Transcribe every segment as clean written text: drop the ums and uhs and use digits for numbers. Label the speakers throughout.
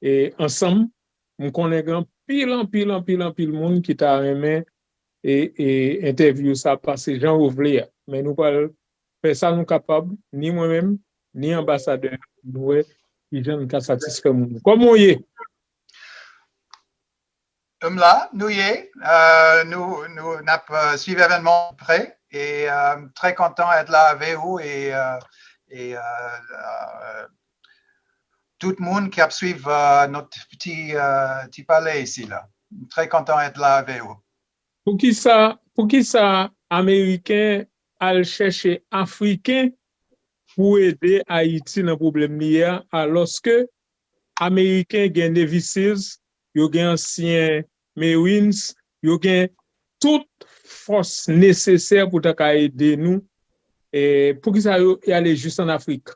Speaker 1: et ensemble, nous connaissons pile monde qui t'a aimé et interview ça par ces gens ouvrés. Mais nous pas faire ça nous capable, ni moi-même, ni ambassadeur, nous, qui gens qui satisfait nous. Comment y est?
Speaker 2: Là, nous n'avons suivi l'événement près et très content d'être là avec vous et tout le monde qui a suivi notre petit palais ici là. Très content d'être là avec vous.
Speaker 1: Pour qui ça, Américain, al chercher Africain pour aider Haïti dans le problème lié, alors que Américain gagne des vices, yo gen ancien Marines, yo gen toute force nécessaire pour ta aider nous et pour que ça y aller juste en Afrique.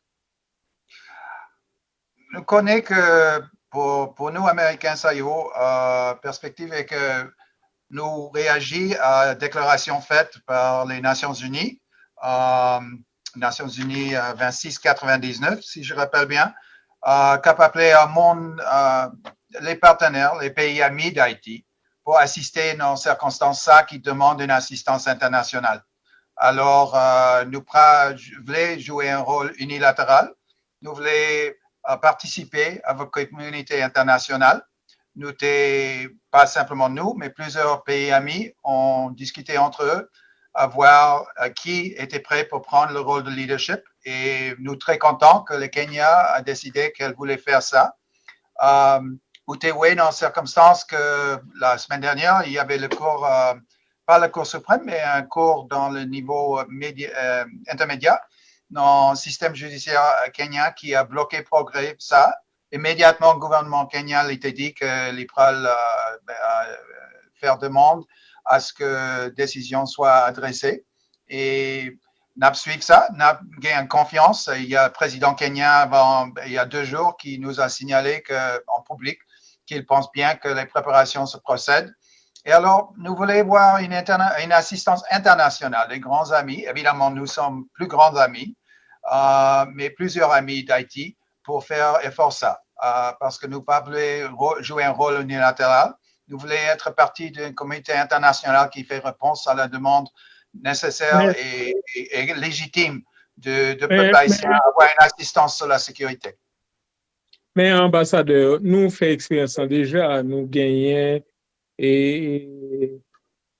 Speaker 2: Je connais que pour nous Américains, ça y est, perspective est que nous réagissons à la déclaration faite par les Nations Unies, Nations Unies 2699, si je rappelle bien, qui a appelé les partenaires, les pays amis d'Haïti, pour assister dans circonstances ça qui demandent une assistance internationale. Alors, nous voulons jouer un rôle unilatéral, nous voulons participer avec la communauté internationale. Nous, pas simplement nous, mais plusieurs pays amis ont discuté entre eux à voir qui était prêt pour prendre le rôle de leadership. Et nous très contents que le Kenya a décidé qu'elle voulait faire ça. Dans circonstances que la semaine dernière, il y avait le cours, pas le cours suprême, mais un cours dans le niveau intermédiaire dans le système judiciaire kenyan qui a bloqué progrès ça. Immédiatement, le gouvernement kenyan a été dit qu'il pourrait faire demande à ce que décision soit adressée. Et nous suivons ça, nous gagnons confiance. Il y a le président kenyan, il y a 2 jours, qui nous a signalé en public qu'il pense bien que les préparations se procèdent. Et alors, nous voulons voir une assistance internationale, des grands amis. Évidemment, nous sommes plus grands amis, mais plusieurs amis d'Haïti pour faire effort ça. Parce que nous ne voulons pas jouer un rôle unilatéral. Nous voulons être partie d'une communauté internationale qui fait réponse à la demande nécessaire et légitime de peuple haïtien à avoir une assistance sur la sécurité.
Speaker 1: Mais ambassadeur, nous faisons expérience déjà, nous gagnons et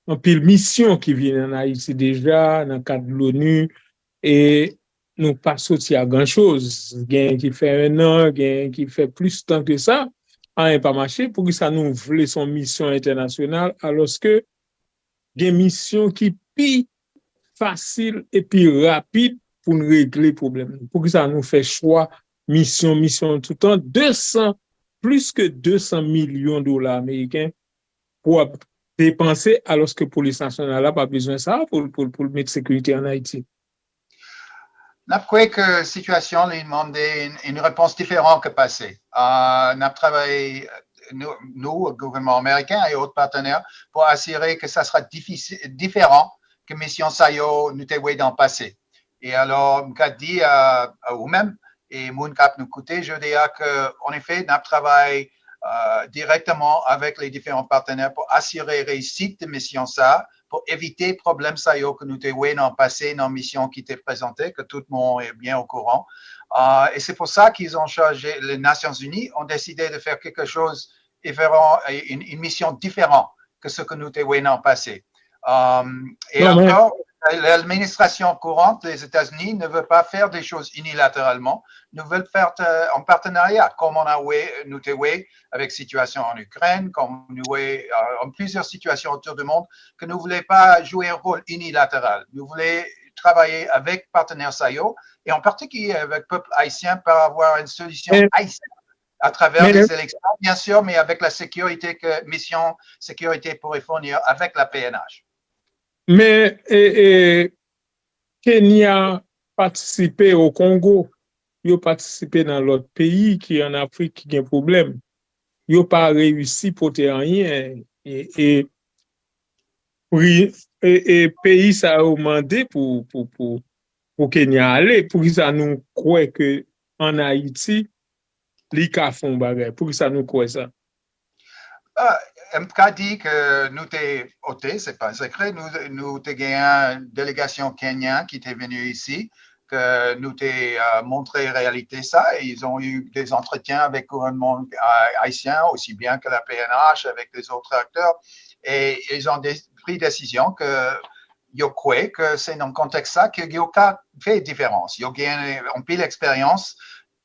Speaker 1: un pile mission qui vient en Haïti déjà dans le cadre de l'ONU et nous pas sorti à grand chose. Gain qui fait 1 an, gain qui fait plus de temps que ça, n'a pas marché pour que ça nous voulait son mission internationale alors que gain mission qui plus facile et plus rapide pour nous régler le problème. Pour que ça nous fait choix mission tout le temps plus que 200 millions de dollars américains pour dépenser alors que la police nationale n'a pas besoin de ça pour mettre sécurité en Haïti.
Speaker 2: Je crois que la situation lui demandait une réponse différente que passée. Nous avons travaillé, nous, le gouvernement américain et autres partenaires, pour assurer que ça sera différent que mission Sayo nous avons dans le passé. Et alors, je dis à vous-même, et mon cap nous coûtait, je dis qu'en effet, nous travaillons directement avec les différents partenaires pour assurer la réussite de mission ça, pour éviter les problèmes que nous avons dans le passé, dans la mission qui était présentée, que tout le monde est bien au courant. Et c'est pour ça qu'ils ont chargé, les Nations Unies ont décidé de faire quelque chose différent, une mission différente que ce que nous avons dans le passé. L'administration courante des États-Unis ne veut pas faire des choses unilatéralement. Nous voulons faire en partenariat, comme on a nous avec la situation en Ukraine, comme nous en plusieurs situations autour du monde, que nous ne voulons pas jouer un rôle unilatéral. Nous voulons travailler avec partenaires SAIO et en particulier avec le peuple haïtien pour avoir une solution haïtienne à travers les élections, bien sûr, mais avec la sécurité que mission sécurité pourrait fournir avec la PNH.
Speaker 1: Mais Kenya participé au Congo, il a participé dans l'autre pays qui est en Afrique qui a un problème. Il n'a pas réussi pour rien. Et pays ça a demandé pour Kenya aller, pour que ça nous croit que en Haïti, li ka fon bagay. Pour que ça nous quoi ça?
Speaker 2: MK dit que nous t'es ôté, c'est pas un secret, nous t'es gagné une délégation kenyane qui était venue ici, que nous t'es montré réalité ça, et ils ont eu des entretiens avec le gouvernement haïtien, aussi bien que la PNH, avec les autres acteurs, et ils ont pris décision que yo crois que c'est dans le contexte ça que Gyoka fait différence. Yo gagne en pile l'expérience,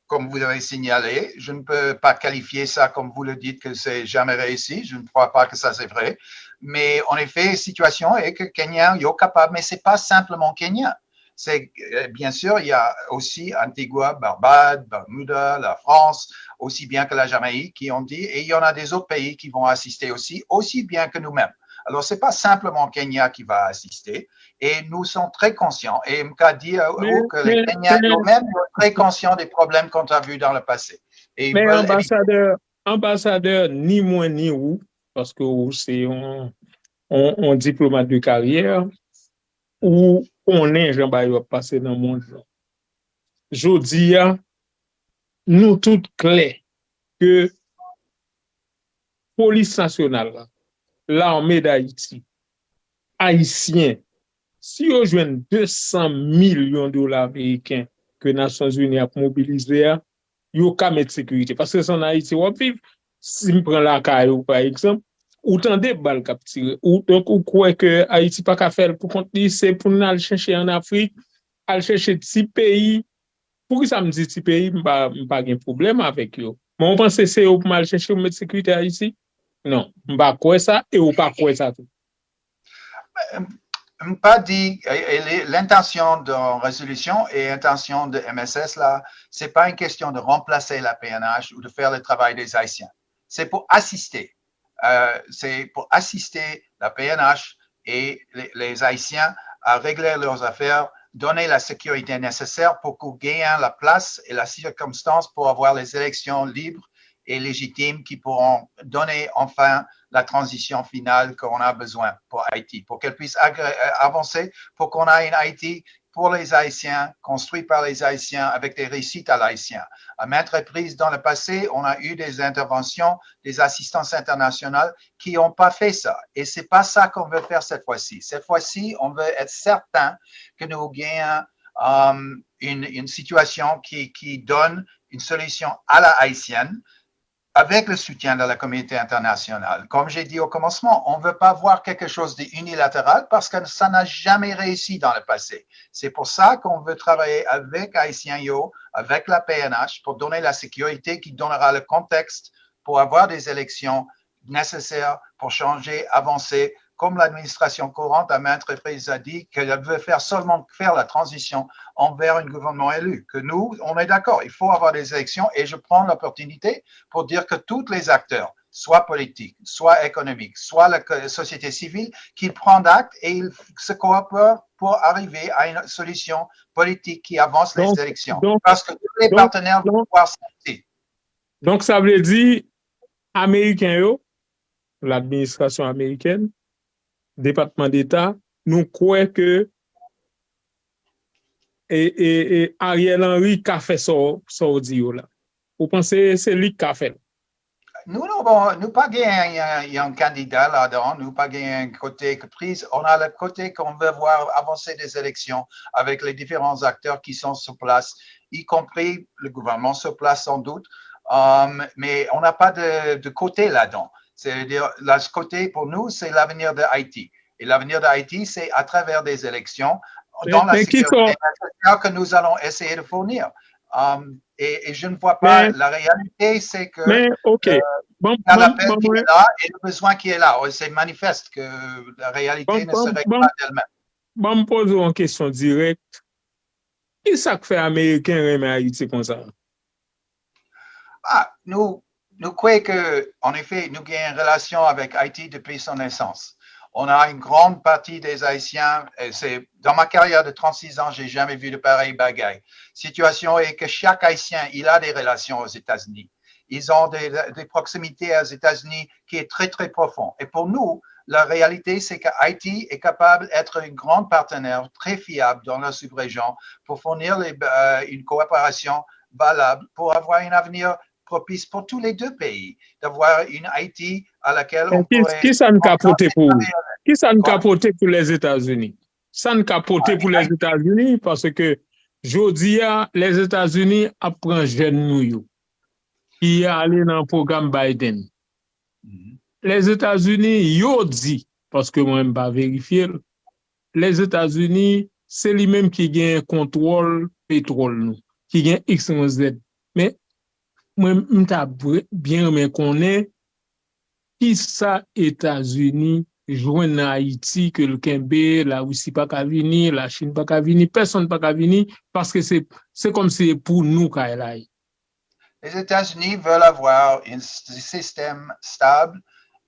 Speaker 2: comme vous avez signalé. Je ne peux pas qualifier ça comme vous le dites que c'est jamais réussi. Je ne crois pas que ça c'est vrai. Mais en effet, situation est que Kenya est capable, mais c'est pas simplement Kenya. C'est bien sûr, il y a aussi Antigua, Barbade, Bermuda, la France, aussi bien que la Jamaïque qui ont dit, et il y en a des autres pays qui vont assister aussi bien que nous-mêmes. Alors, c'est pas simplement Kenya qui va assister, et nous sommes très conscients. Et MK dit que les Kenyans eux-mêmes sont très conscients des problèmes qu'on a vus dans le passé. Et
Speaker 1: mais ambassadeur, ni moi ni vous, parce que c'est un diplomate de carrière, ou on est Jean Bayo passé dans le monde. Je dis, nous toutes clés que police nationale, l'armée d'Haïti, haïtien, si on joue 200 millions de dollars américains que les Nations Unies a mobilisé, il y a mettre sécurité. Parce que en Haïti, on vit, si je prends la caille, par exemple, autant de balles qui tirent, ou donc on croit que Haïti pas qu'à faire pour contenir, c'est pour nous aller chercher en Afrique, aller chercher petits pays. Pour que ça me dit petit pays, pas de problème avec eux. Mais on pense que c'est pour aller chercher mettre sécurité à Haïti? Non, on va quoi ça et on pas quoi ça tout.
Speaker 2: Pas dit l'intention de résolution et l'intention de MSS là, c'est pas une question de remplacer la PNH ou de faire le travail des Haïtiens. C'est pour assister. C'est pour assister la PNH et les Haïtiens à régler leurs affaires, donner la sécurité nécessaire pour qu'ils gagnent la place et la circonstance pour avoir les élections libres et légitimes qui pourront donner enfin la transition finale qu'on a besoin pour Haïti, pour qu'elle puisse avancer, pour qu'on ait une Haïti pour les Haïtiens, construit par les Haïtiens avec des réussites à l'Haïtien. À maintes reprises dans le passé, on a eu des interventions, des assistances internationales qui n'ont pas fait ça. Et c'est pas ça qu'on veut faire cette fois-ci. Cette fois-ci, on veut être certain que nous gagnons une situation qui donne une solution à la haïtienne, avec le soutien de la communauté internationale. Comme j'ai dit au commencement, on ne veut pas voir quelque chose d'unilatéral parce que ça n'a jamais réussi dans le passé. C'est pour ça qu'on veut travailler avec Haïtien Yo, avec la PNH, pour donner la sécurité qui donnera le contexte pour avoir des élections nécessaires pour changer, avancer, comme l'administration courante à maintes reprises a dit qu'elle veut seulement faire la transition envers un gouvernement élu. Que nous, on est d'accord, il faut avoir des élections et je prends l'opportunité pour dire que tous les acteurs, soit politiques, soit économiques, soit la société civile, qu'ils prennent acte et ils se coopèrent pour arriver à une solution politique qui avance les élections. Parce que tous les partenaires vont pouvoir s'arrêter.
Speaker 1: Donc, ça veut dire, Américains, l'administration américaine, département d'État, nous croyons que Ariel Henry a fait ça là. Vous pensez que c'est lui qui a fait?
Speaker 2: Nous pas gagné un candidat là-dedans, nous pas gagné un côté prise. On a le côté qu'on veut voir avancer des élections avec les différents acteurs qui sont sur place, y compris le gouvernement sur place sans doute, mais on n'a pas de côté là-dedans. C'est-à-dire, ce côté pour nous, c'est l'avenir de Haïti. Et l'avenir de Haïti, c'est à travers des élections dans la sécurité que nous allons essayer de fournir. Et je ne vois pas, la réalité, c'est que l'appel qui est là et le besoin qui est là. C'est manifeste que la réalité ne se règle pas d'elle-même.
Speaker 1: Bon, me pose une question directe. Qui ça fait Américain remet Haïti comme ça?
Speaker 2: Nous croyons qu'en effet, nous avons une relation avec Haïti depuis son naissance. On a une grande partie des Haïtiens, dans ma carrière de 36 ans, j'ai jamais vu de pareille bagaille. Situation est que chaque Haïtien, il a des relations aux États-Unis. Ils ont des proximités aux États-Unis qui est très, très profond. Et pour nous, la réalité, c'est que Haïti est capable d'être un grand partenaire très fiable dans la sous-région pour fournir une coopération valable pour avoir un avenir propice pour tous les deux pays, d'avoir une Haïti à laquelle on
Speaker 1: Qui,
Speaker 2: pourrait...
Speaker 1: qui ça nous capote qui ça nous capote pour les États-Unis? Ça nous capote pour les États-Unis parce que jodi a les États-Unis apprennent jeunes nous qui allé dans le programme Biden. Les États-Unis yo dit parce que moi-même pas vérifier les États-Unis c'est lui-même qui gagne contrôle pétrole nous, qui gagne X ou Z. Mais moi m'ta bien mais connaît qui ça États-Unis joindre Haïti que le Kembe, la Russie pas qu'à venir, la Chine pas qu'à venir, personne pas qu'à venir parce que c'est comme si pour nous qu'à là.
Speaker 2: Les États-Unis veulent avoir un système stable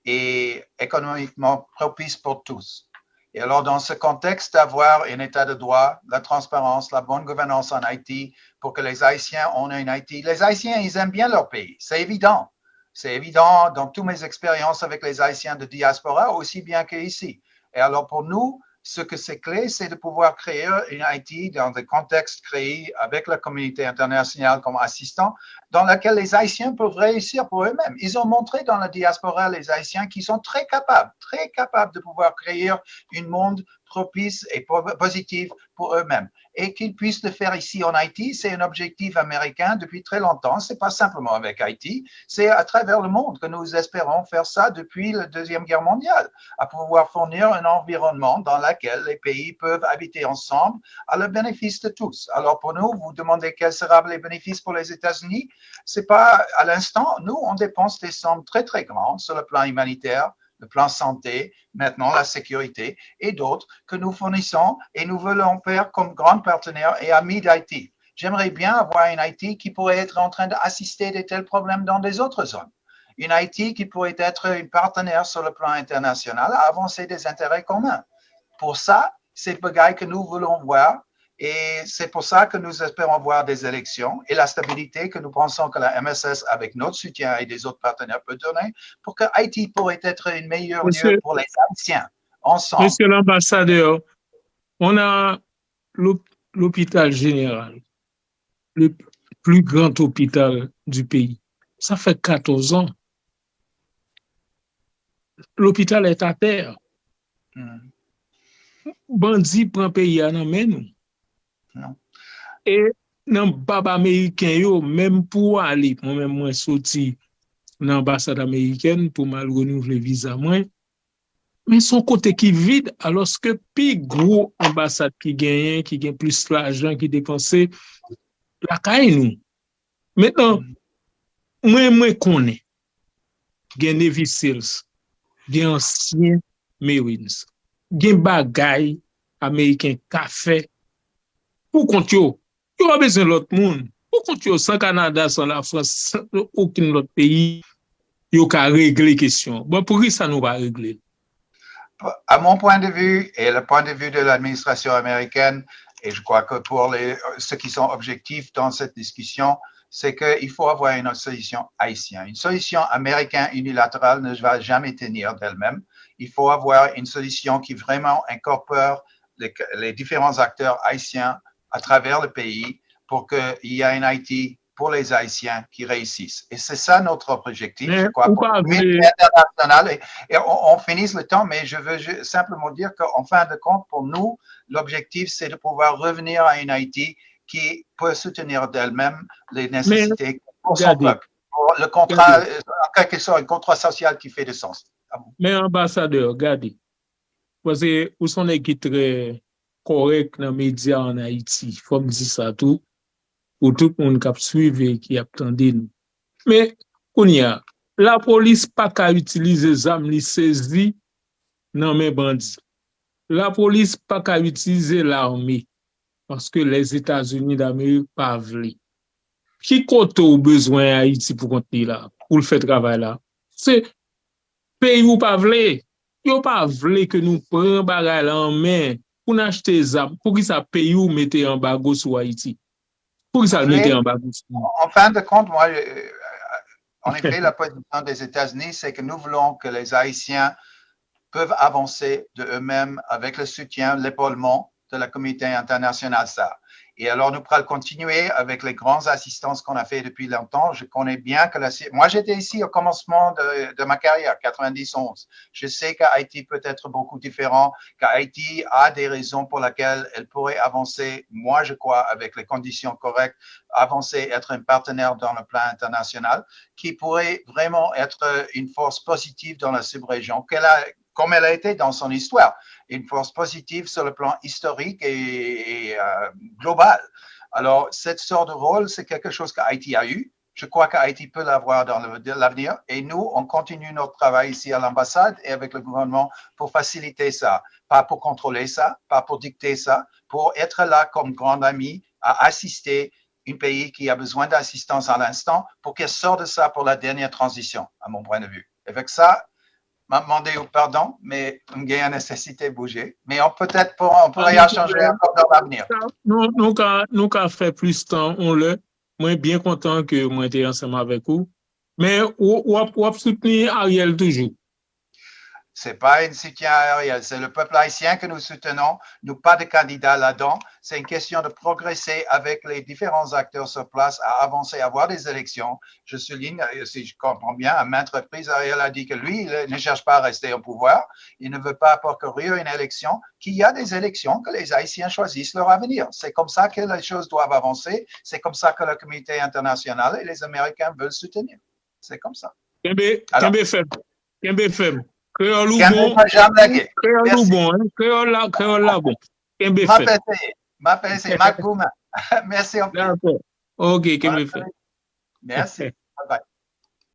Speaker 2: et économiquement propice pour tous. Et alors, dans ce contexte, d'avoir un état de droit, la transparence, la bonne gouvernance en Haïti pour que les Haïtiens ont une Haïti. Les Haïtiens, ils aiment bien leur pays, c'est évident. C'est évident dans toutes mes expériences avec les Haïtiens de diaspora, aussi bien qu'ici. Et alors, pour nous, ce que c'est clé, c'est de pouvoir créer une Haïti dans des contextes créés avec la communauté internationale comme assistant, dans laquelle les Haïtiens peuvent réussir pour eux-mêmes. Ils ont montré dans la diaspora, les Haïtiens, qui sont très capables de pouvoir créer un monde propice et positif pour eux-mêmes. Et qu'ils puissent le faire ici en Haïti, c'est un objectif américain depuis très longtemps. C'est pas simplement avec Haïti, c'est à travers le monde que nous espérons faire ça depuis la Deuxième Guerre mondiale, à pouvoir fournir un environnement dans lequel les pays peuvent habiter ensemble à le bénéfice de tous. Alors pour nous, vous demandez quels seront les bénéfices pour les États-Unis. C'est pas à l'instant, nous, on dépense des sommes très, très grandes sur le plan humanitaire, le plan santé, maintenant la sécurité et d'autres que nous fournissons et nous voulons faire comme grands partenaires et amis d'Haïti. J'aimerais bien avoir une Haïti qui pourrait être en train d'assister de tels problèmes dans des autres zones. Une Haïti qui pourrait être un partenaire sur le plan international à avancer des intérêts communs. Pour ça, c'est le bagage que nous voulons voir. Et c'est pour ça que nous espérons voir des élections et la stabilité que nous pensons que la MSS, avec notre soutien et des autres partenaires, peut donner pour que Haïti pourrait être une meilleure lieu pour les Haïtiens, ensemble.
Speaker 1: Monsieur l'ambassadeur, on a l'hôpital général, le plus grand hôpital du pays. Ça fait 14 ans. L'hôpital est à terre. Bandit prend pays à nous.
Speaker 2: Non.
Speaker 1: Et dans le baba américain, yo, même pour aller, moi-même, moi, sorti dans l'ambassade américaine pour mal renouveler visa, moi, mais son côté qui vide, alors que plus gros ambassade qui gagne plus l'argent, qui dépense, la caille nous. Maintenant, moi, connais, gen Navy Seals, gen ancien Marines, gen bagay américain café, pour compte yo a besoin de l'autre monde. Pour compte yo, sans Canada, sans la France, sans aucun autre pays, yo ka régler question. Bon, pour qui ça nous va régler?
Speaker 2: À mon point de vue et le point de vue de l'administration américaine, et je crois que pour ceux qui sont objectifs dans cette discussion, c'est qu'il faut avoir une solution haïtienne. Une solution américaine unilatérale ne va jamais tenir d'elle-même. Il faut avoir une solution qui vraiment incorpore les différents acteurs haïtiens à travers le pays pour qu'il y ait une Haïti pour les Haïtiens qui réussissent. Et c'est ça notre objectif, je crois, pour la communauté internationale. Et on finisse le temps, mais je veux simplement dire qu'en fin de compte, pour nous, l'objectif, c'est de pouvoir revenir à une Haïti qui peut soutenir d'elle-même les nécessités pour son peuple. Pour le contrat, en quelque sorte, un contrat social qui fait du sens.
Speaker 1: Mais ambassadeur, regardez, parce que vous sont qui très correct dans les médias en Haïti, il faut me dire ça tout, pour tout le monde qui suivi qui attendait nous. Mais, la police pas qu'à utiliser les armes li saisi dans mes bandits. La police pas qu'à utiliser l'armée parce que les États-Unis d'Amérique pas veulent. Qui compte au besoin Haïti pour continuer là, pour le faire travail là? C'est pays ou pas veulent. Yo pas veulent que nous prenions bagay là en main pour acheter des armes. Pour qui ça pays ou mettez embargo sur Haïti? Pour qui ça le mettez embargo sur Haïti?
Speaker 2: En fin de compte, moi, en effet, la position des États-Unis, c'est que nous voulons que les Haïtiens peuvent avancer de eux-mêmes avec le soutien, l'épaulement de la communauté internationale. Ça. Et alors, nous pourrons continuer avec les grandes assistances qu'on a fait depuis longtemps. Je connais bien que moi, j'étais ici au commencement de ma carrière, 91. Je sais qu'Haïti peut être beaucoup différent, qu'Haïti a des raisons pour lesquelles elle pourrait avancer, moi, je crois, avec les conditions correctes, avancer, être un partenaire dans le plan international, qui pourrait vraiment être une force positive dans la sous-région, comme elle a été dans son histoire, une force positive sur le plan historique et global. Alors, cette sorte de rôle, c'est quelque chose qu'Haïti a eu. Je crois qu'Haïti peut l'avoir dans l'avenir. Et nous, on continue notre travail ici à l'ambassade et avec le gouvernement pour faciliter ça. Pas pour contrôler ça, pas pour dicter ça, pour être là comme grand ami, à assister un pays qui a besoin d'assistance à l'instant pour qu'elle sorte de ça pour la dernière transition, à mon point de vue. Avec ça, m'a demandé pardon, mais il y a une nécessité de bouger. Mais on pourrait y changer encore dans l'avenir.
Speaker 1: Nous avons fait plus de temps, moi bien content que moi j'étais ensemble avec vous. Mais on soutenir Ariel toujours.
Speaker 2: C'est pas un soutien à Ariel, c'est le peuple haïtien que nous soutenons. Nous pas de candidats là-dedans. C'est une question de progresser avec les différents acteurs sur place à avancer, à avoir des élections. Je souligne, si je comprends bien, à maintes reprises, Ariel a dit que lui, il ne cherche pas à rester au pouvoir. Il ne veut pas parcourir une élection, qu'il y a des élections, que les Haïtiens choisissent leur avenir. C'est comme ça que les choses doivent avancer. C'est comme ça que la communauté internationale et les Américains veulent soutenir. C'est comme ça.
Speaker 1: Kembe Fem. Créole ou
Speaker 2: bon.
Speaker 1: Créole ou bon. Créole là bon. Kembe Fem.
Speaker 2: Ma pensée, ma gouma. Merci.
Speaker 1: D'accord. Ok, Kembe Fem.
Speaker 2: Merci. Bye bye.